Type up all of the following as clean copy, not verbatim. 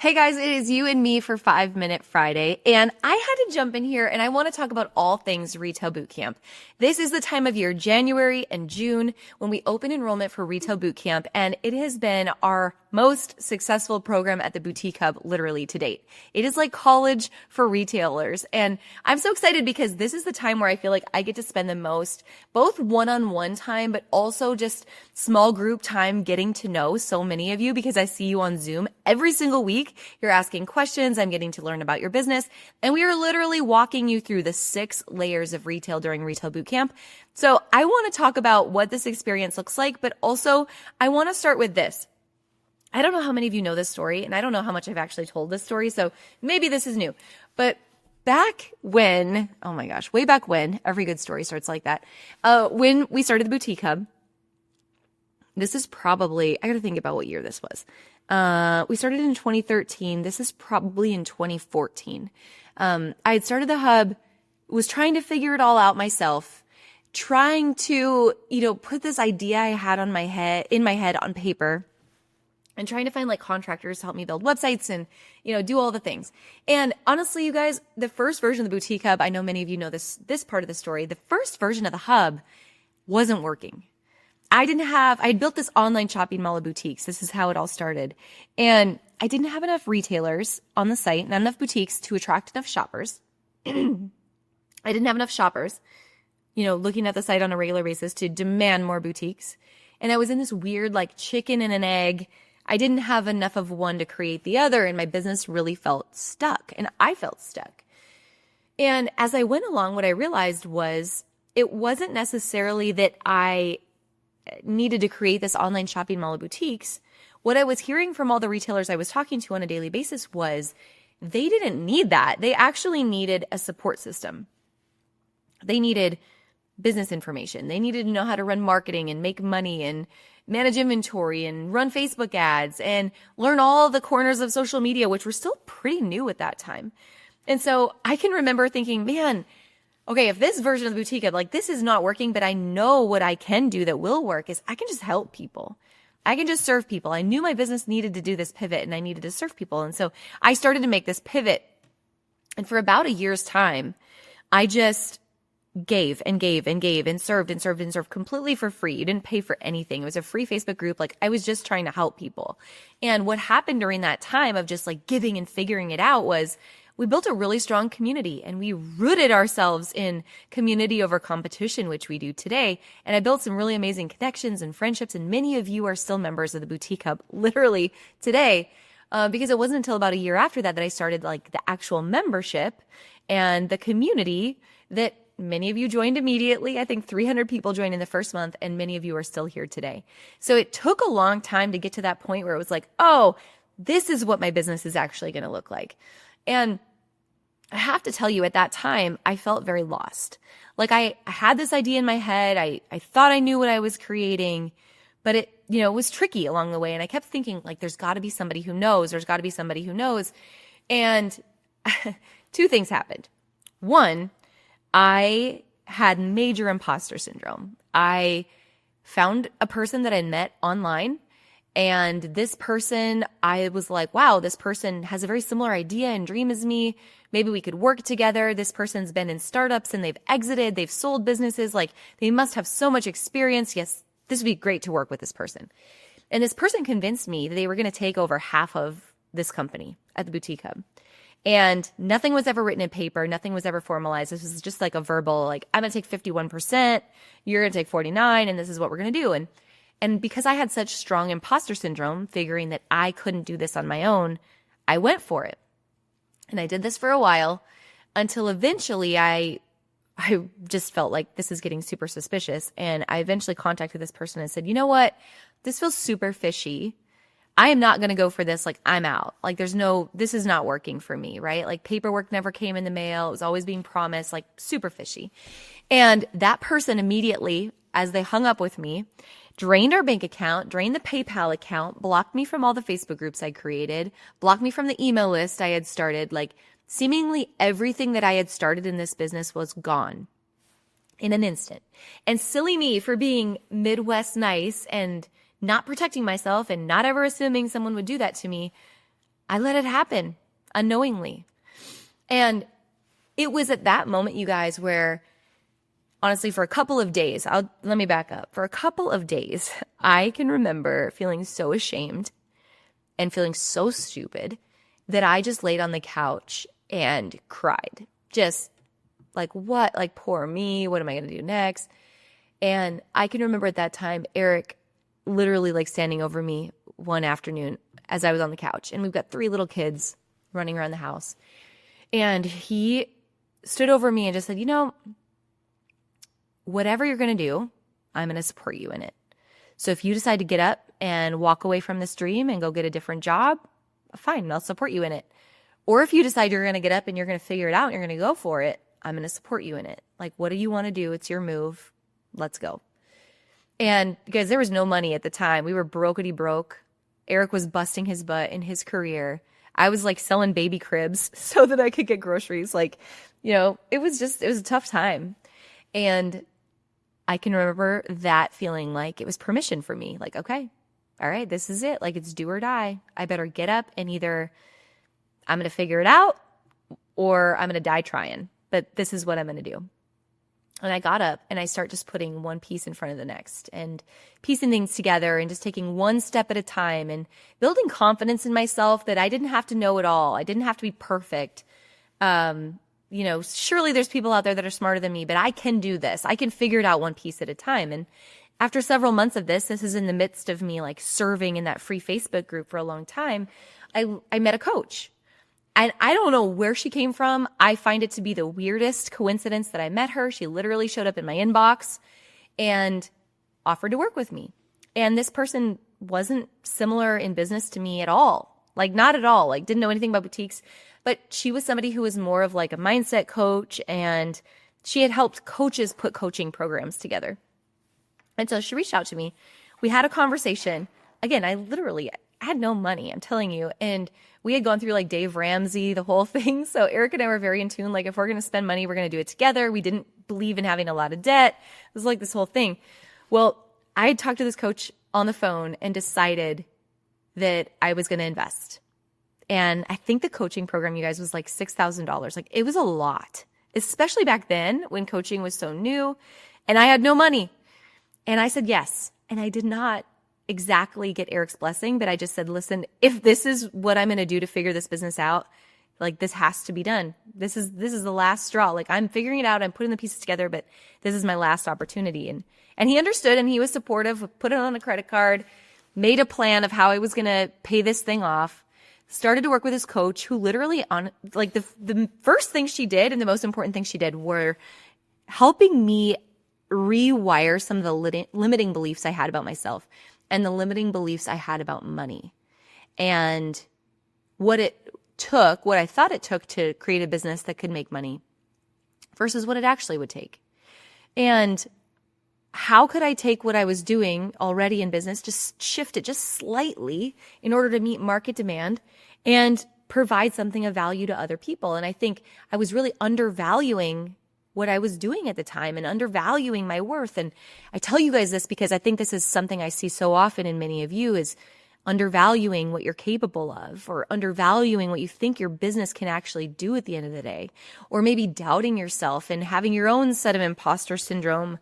Hey guys, it is you and me for 5 Minute Friday, and I had to jump in here and I want to talk about all things Retail Bootcamp. This is the time of year, January and June, when we open enrollment for Retail Bootcamp, and it has been our most successful program at the Boutique Hub literally to date. It is like college for retailers, and I'm so excited because this is the time where I feel like I get to spend the most, both one-on-one time, but also just small group time getting to know so many of you because I see you on Zoom every single week. You're asking questions. I'm getting to learn about your business. And we are literally walking you through the 6 layers of retail during Retail Bootcamp. So I want to talk about what this experience looks like, but also I want to start with this. I don't know how many of you know this story, and I don't know how much I've actually told this story, so maybe this is new. But back when, oh my gosh, way back when, every good story starts like that, when we started the Boutique Hub, this is probably, I got to think about what year this was. We started in 2013. This is probably in 2014. I had started the hub, was trying to figure it all out myself, trying to, put this idea I had in my head on paper, and trying to find like contractors to help me build websites and, do all the things. And honestly, you guys, the first version of the Boutique Hub, I know many of you know this part of the story. The first version of the hub wasn't working. I had built this online shopping mall of boutiques. This is how it all started. And I didn't have enough retailers on the site, not enough boutiques to attract enough shoppers. I didn't have enough shoppers, looking at the site on a regular basis to demand more boutiques. And I was in this weird, like chicken and an egg. I didn't have enough of one to create the other. And my business really felt stuck. And I felt stuck. And as I went along, what I realized was it wasn't necessarily that I needed to create this online shopping mall of boutiques. What I was hearing from all the retailers I was talking to on a daily basis was they didn't need that. They actually needed a support system. They needed business information. They needed to know how to run marketing and make money and manage inventory and run Facebook ads and learn all the corners of social media, which were still pretty new at that time. And so I can remember thinking, man, okay, if this version of the Boutique Hub, this is not working, but I know what I can do that will work is I can just help people. I can just serve people. I knew my business needed to do this pivot and I needed to serve people. And so I started to make this pivot. And for about a year's time, I just gave and gave and gave and served and served and served completely for free. You didn't pay for anything. It was a free Facebook group. I was just trying to help people. And what happened during that time of just giving and figuring it out was we built a really strong community and we rooted ourselves in community over competition, which we do today. And I built some really amazing connections and friendships. And many of you are still members of the Boutique Hub literally today, because it wasn't until about a year after that I started the actual membership and the community that many of you joined immediately. I think 300 people joined in the first month and many of you are still here today. So it took a long time to get to that point where it was oh, this is what my business is actually going to look like. And I have to tell you, at that time, I felt very lost. I had this idea in my head. I thought I knew what I was creating, but it was tricky along the way. And I kept thinking, there's got to be somebody who knows. There's got to be somebody who knows. And 2 things happened. One, I had major imposter syndrome. I found a person that I met online. And this person, I was like, wow, this person has a very similar idea and dream as me. Maybe we could work together. This person's been in startups and they've exited. They've sold businesses. They must have so much experience. Yes, this would be great to work with this person. And this person convinced me that they were going to take over half of this company at the Boutique Hub. And nothing was ever written in paper. Nothing was ever formalized. This was just a verbal, I'm going to take 51%. You're going to take 49%. And this is what we're going to do. And because I had such strong imposter syndrome, figuring that I couldn't do this on my own, I went for it. And I did this for a while until eventually I just felt like this is getting super suspicious. And I eventually contacted this person and said, you know what? This feels super fishy. I am not going to go for this. I'm out. This is not working for me, right? Paperwork never came in the mail. It was always being promised, super fishy. And that person immediately, as they hung up with me, drained our bank account, drained the PayPal account, blocked me from all the Facebook groups I created, blocked me from the email list I had started. Seemingly everything that I had started in this business was gone in an instant. And silly me for being Midwest nice and not protecting myself and not ever assuming someone would do that to me, I let it happen unknowingly. And it was at that moment, you guys, where honestly, for a couple of days, let me back up. For a couple of days, I can remember feeling so ashamed and feeling so stupid that I just laid on the couch and cried. Just like, what? Like, poor me. What am I going to do next? And I can remember at that time, Eric literally like standing over me one afternoon as I was on the couch. And we've got 3 little kids running around the house. And he stood over me and just said, whatever you're going to do, I'm going to support you in it. So if you decide to get up and walk away from this dream and go get a different job, fine, I'll support you in it. Or if you decide you're going to get up and you're going to figure it out and you're going to go for it, I'm going to support you in it. Like, what do you want to do? It's your move. Let's go. And guys, there was no money at the time. We were brokety broke. Eric was busting his butt in his career. I was like selling baby cribs so that I could get groceries. Like, it was a tough time. And I can remember that feeling like it was permission for me. Like, okay, all right, this is it. Like, it's do or die. I better get up and either I'm going to figure it out or I'm going to die trying. But this is what I'm going to do. And I got up and I start just putting one piece in front of the next and piecing things together and just taking one step at a time and building confidence in myself that I didn't have to know it all. I didn't have to be perfect. Surely there's people out there that are smarter than me, but I can do this. I can figure it out one piece at a time. And after several months of this is in the midst of me like serving in that free Facebook group for a long time, I met a coach. And I don't know where she came from. I find it to be the weirdest coincidence that I met her. She literally showed up in my inbox and offered to work with me. And this person wasn't similar in business to me at all. Like, not at all. Like, didn't know anything about boutiques. But she was somebody who was more of like a mindset coach, and she had helped coaches put coaching programs together. And so she reached out to me. We had a conversation. Again, I had no money, I'm telling you. And we had gone through like Dave Ramsey, the whole thing. So Eric and I were very in tune. Like, if we're going to spend money, we're going to do it together. We didn't believe in having a lot of debt. It was like this whole thing. Well, I had talked to this coach on the phone and decided that I was going to invest. And I think the coaching program, you guys, was like $6,000. Like, it was a lot, especially back then when coaching was so new and I had no money. And I said yes. And I did not exactly get Eric's blessing, but I just said, listen, if this is what I'm going to do to figure this business out, like, this has to be done. This is the last straw. Like, I'm figuring it out. I'm putting the pieces together, but this is my last opportunity. And he understood and he was supportive, put it on a credit card, made a plan of how I was going to pay this thing off, started to work with his coach who literally on like the first thing she did and the most important thing she did were helping me rewire some of the limiting beliefs I had about myself and the limiting beliefs I had about money and what I thought it took to create a business that could make money versus what it actually would take. And how could I take what I was doing already in business, just shift it just slightly in order to meet market demand and provide something of value to other people? And I think I was really undervaluing what I was doing at the time and undervaluing my worth. And I tell you guys this because I think this is something I see so often in many of you is undervaluing what you're capable of or undervaluing what you think your business can actually do at the end of the day, or maybe doubting yourself and having your own set of imposter syndrome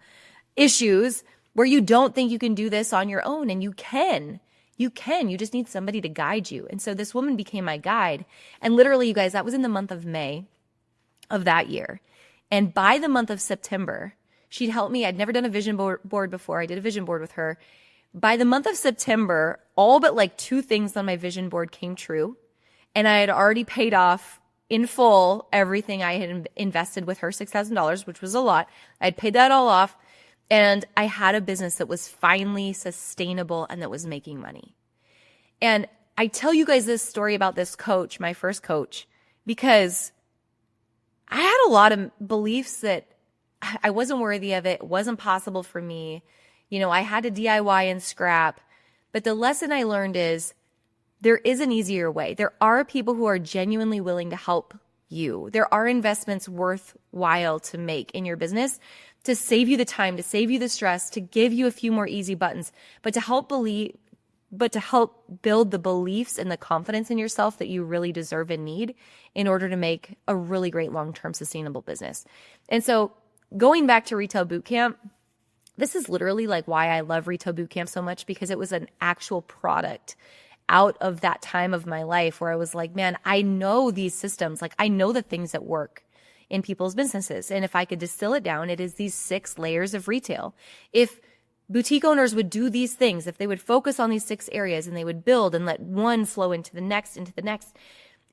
issues where you don't think you can do this on your own. And you can, you just need somebody to guide you. And so this woman became my guide. And literally, you guys, that was in the month of May of that year. And by the month of September, she'd helped me. I'd never done a vision board before. I did a vision board with her. By the month of September, all but like 2 things on my vision board came true. And I had already paid off in full everything I had invested with her, $6,000, which was a lot. I'd paid that all off. And I had a business that was finally sustainable and that was making money. And I tell you guys this story about this coach, my first coach, because I had a lot of beliefs that I wasn't worthy of it. It wasn't possible for me. I had to DIY and scrap. But the lesson I learned is there is an easier way. There are people who are genuinely willing to help you. There are investments worthwhile to make in your business to save you the time, to save you the stress, to give you a few more easy buttons, but to help but to help build the beliefs and the confidence in yourself that you really deserve and need in order to make a really great long-term sustainable business. And so going back to Retail Bootcamp, this is literally like why I love Retail Bootcamp so much, because it was an actual product out of that time of my life where I was like, man, I know these systems. Like I know the things that work in people's businesses. And if I could distill it down, it is these 6 layers of retail. If boutique owners would do these things, if they would focus on these 6 areas and they would build and let one flow into the next,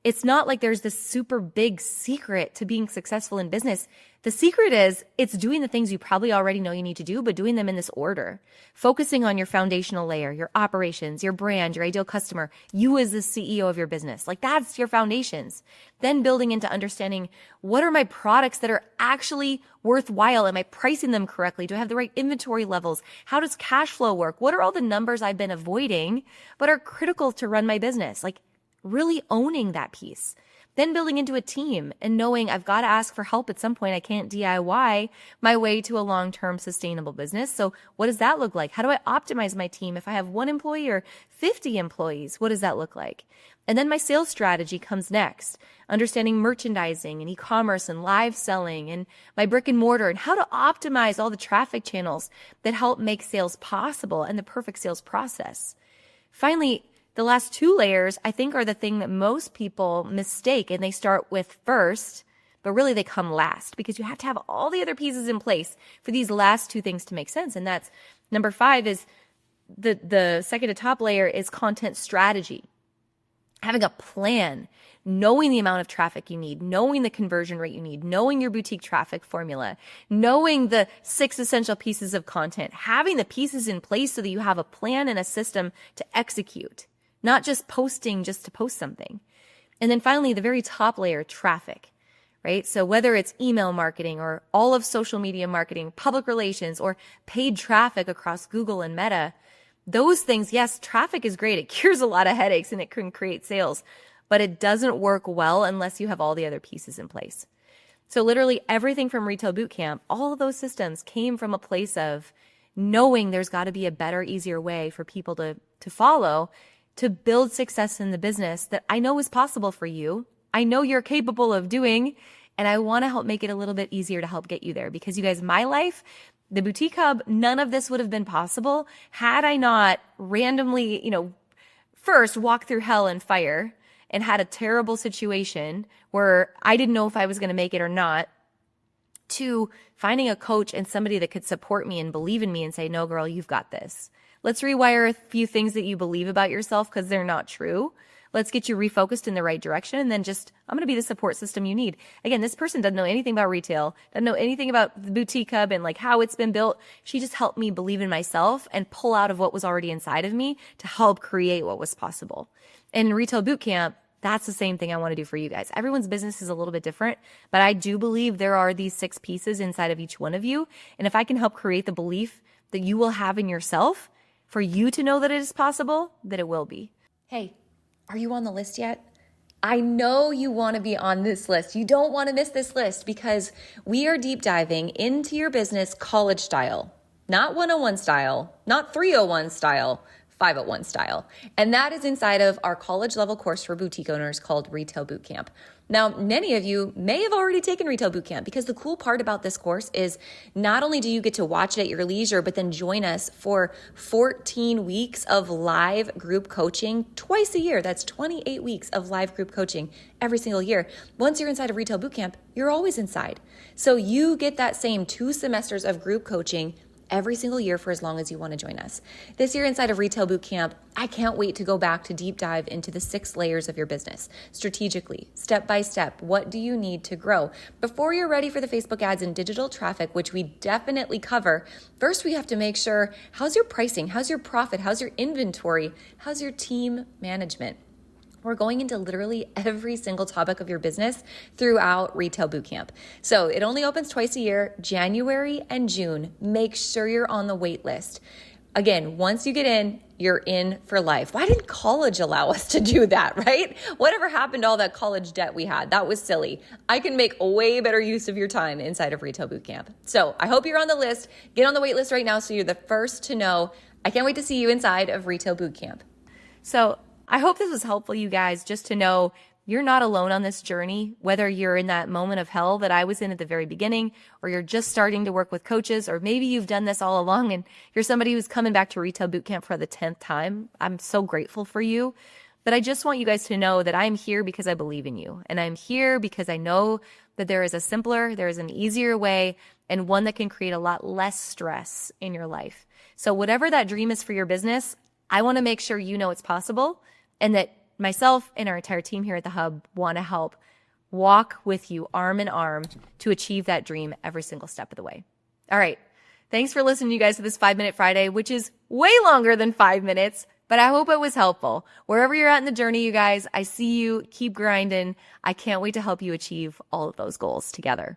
it's not like there's this super big secret to being successful in business. The secret is it's doing the things you probably already know you need to do, but doing them in this order. Focusing on your foundational layer, your operations, your brand, your ideal customer, you as the CEO of your business. Like that's your foundations. Then building into understanding, what are my products that are actually worthwhile? Am I pricing them correctly? Do I have the right inventory levels? How does cash flow work? What are all the numbers I've been avoiding but are critical to run my business? Like really owning that piece. Then building into a team and knowing I've got to ask for help at some point. I can't DIY my way to a long-term sustainable business. So what does that look like? How do I optimize my team? If I have 1 employee or 50 employees, what does that look like? And then my sales strategy comes next. Understanding merchandising and e-commerce and live selling and my brick and mortar and how to optimize all the traffic channels that help make sales possible and the perfect sales process. Finally, the last 2 layers, I think, are the thing that most people mistake and they start with first, but really they come last because you have to have all the other pieces in place for these last 2 things to make sense. And that's number 5 is the second to top layer is content strategy. Having a plan, knowing the amount of traffic you need, knowing the conversion rate you need, knowing your boutique traffic formula, knowing the 6 essential pieces of content, having the pieces in place so that you have a plan and a system to execute. Not just posting just to post something. And then finally, the very top layer, traffic, right? So whether it's email marketing or all of social media marketing, public relations, or paid traffic across Google and Meta, those things, yes, traffic is great. It cures a lot of headaches and it can create sales, but it doesn't work well unless you have all the other pieces in place. So literally everything from Retail Bootcamp, all of those systems came from a place of knowing there's got to be a better, easier way for people to follow to build success in the business that I know is possible for you. I know you're capable of doing, and I want to help make it a little bit easier to help get you there. Because you guys, my life, the Boutique Hub, none of this would have been possible had I not randomly, first walked through hell and fire and had a terrible situation where I didn't know if I was going to make it or not, to finding a coach and somebody that could support me and believe in me and say, no, girl, you've got this. Let's rewire a few things that you believe about yourself because they're not true. Let's get you refocused in the right direction. And then I'm going to be the support system you need. Again, this person doesn't know anything about retail, doesn't know anything about the Boutique Hub and like how it's been built. She just helped me believe in myself and pull out of what was already inside of me to help create what was possible. And Retail Bootcamp, that's the same thing I want to do for you guys. Everyone's business is a little bit different, but I do believe there are these 6 pieces inside of each one of you. And if I can help create the belief that you will have in yourself, for you to know that it is possible, that it will be. Hey, are you on the list yet? I know you want to be on this list. You don't want to miss this list because we are deep diving into your business college style, not 101 style, not 301 style, 501 style. And that is inside of our college level course for boutique owners called Retail Bootcamp. Now, many of you may have already taken Retail Bootcamp because the cool part about this course is not only do you get to watch it at your leisure, but then join us for 14 weeks of live group coaching twice a year. That's 28 weeks of live group coaching every single year. Once you're inside of Retail Bootcamp, you're always inside. So you get that same 2 semesters of group coaching every single year for as long as you want to join us. This year inside of Retail Bootcamp, I can't wait to go back to deep dive into the 6 layers of your business. Strategically, step by step, what do you need to grow? Before you're ready for the Facebook ads and digital traffic, which we definitely cover, first we have to make sure, how's your pricing? How's your profit? How's your inventory? How's your team management? We're going into literally every single topic of your business throughout Retail Bootcamp. So it only opens twice a year, January and June. Make sure you're on the wait list. Again, once you get in, you're in for life. Why didn't college allow us to do that, right? Whatever happened to all that college debt we had? That was silly. I can make a way better use of your time inside of Retail Bootcamp. So I hope you're on the list. Get on the wait list right now so you're the first to know. I can't wait to see you inside of Retail Bootcamp. So I hope this was helpful, you guys, just to know you're not alone on this journey, whether you're in that moment of hell that I was in at the very beginning, or you're just starting to work with coaches, or maybe you've done this all along and you're somebody who's coming back to Retail Bootcamp for the 10th time. I'm so grateful for you. But I just want you guys to know that I'm here because I believe in you. And I'm here because I know that there is a simpler, there is an easier way, and one that can create a lot less stress in your life. So whatever that dream is for your business, I want to make sure you know it's possible, and that myself and our entire team here at the Hub want to help walk with you arm in arm to achieve that dream every single step of the way. All right. Thanks for listening, you guys, to this 5-Minute Friday, which is way longer than 5 minutes, but I hope it was helpful. Wherever you're at in the journey, you guys, I see you. Keep grinding. I can't wait to help you achieve all of those goals together.